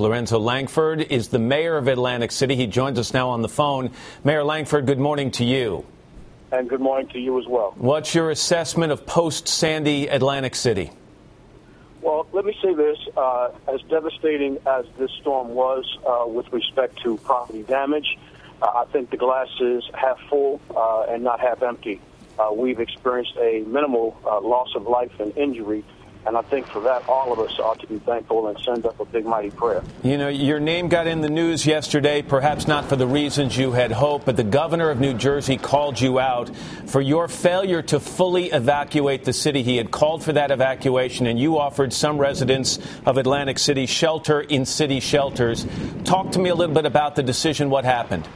Lorenzo Langford is the mayor of Atlantic City. He joins us now on the phone. Mayor Langford, good morning to you. And good morning to you as well. What's your assessment of post-Sandy Atlantic City? Well, let me say this. As devastating as this storm was with respect to property damage, I think the glass is half full and not half empty. We've experienced a minimal loss of life and injury. And I think for that, all of us ought to be thankful and send up a big, mighty prayer. You know, your name got in the news yesterday, perhaps not for the reasons you had hoped, but the governor of New Jersey called you out for your failure to fully evacuate the city. He had called for that evacuation, and you offered some residents of Atlantic City shelter in city shelters. Talk to me a little bit about the decision. What happened?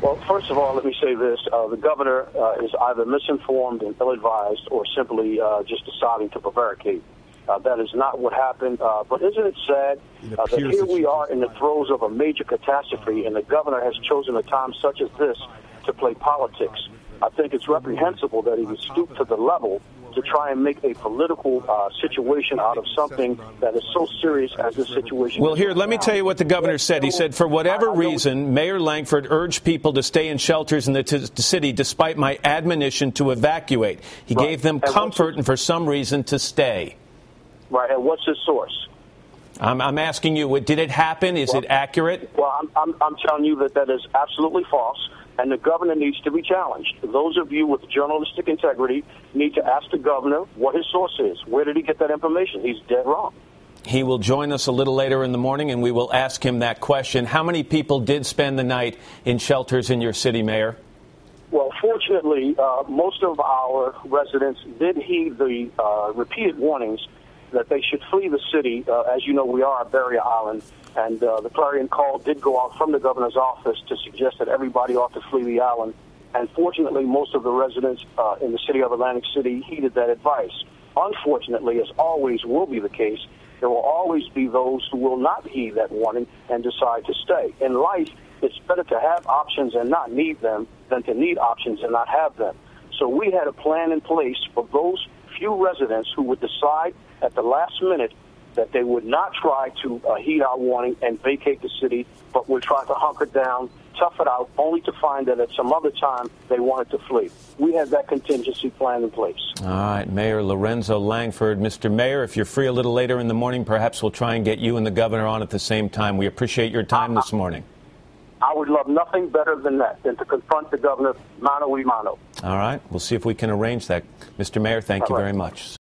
Well, first of all, let me say this. The governor is either misinformed and ill-advised or simply just deciding to prevaricate. That is not what happened. But isn't it sad that here we are in the throes of a major catastrophe, and the governor has chosen a time such as this to play politics? I think it's reprehensible that he would stoop to the level to try and make a political situation out of something that is so serious as this situation. Well, here, let me tell you what the governor said. He said, for whatever reason, Mayor Langford urged people to stay in shelters in the city despite my admonition to evacuate. He gave them comfort and for some reason to stay. Right, and what's his source? I'm asking you, did it happen? Is it accurate? Well, I'm telling you that is absolutely false. And the governor needs to be challenged. Those of you with journalistic integrity need to ask the governor what his source is. Where did he get that information? He's dead wrong. He will join us a little later in the morning, and we will ask him that question. How many people did spend the night in shelters in your city, Mayor? Well, fortunately, most of our residents did heed the repeated warnings that they should flee the city. As you know, we are a barrier island. And the clarion call did go out from the governor's office to suggest that everybody ought to flee the island. And fortunately, most of the residents in the city of Atlantic City heeded that advice. Unfortunately, as always will be the case, there will always be those who will not heed that warning and decide to stay. In life, it's better to have options and not need them than to need options and not have them. So we had a plan in place for those few residents who would decide at the last minute that they would not try to heed our warning and vacate the city, but would try to hunker down, tough it out, only to find that at some other time they wanted to flee. We had that contingency plan in place. All right, Mayor Lorenzo Langford. Mr. Mayor, if you're free a little later in the morning, perhaps we'll try and get you and the governor on at the same time. We appreciate your time this morning. I would love nothing better than that, than to confront the governor mano a mano. All right, we'll see if we can arrange that. Mr. Mayor, thank you very much.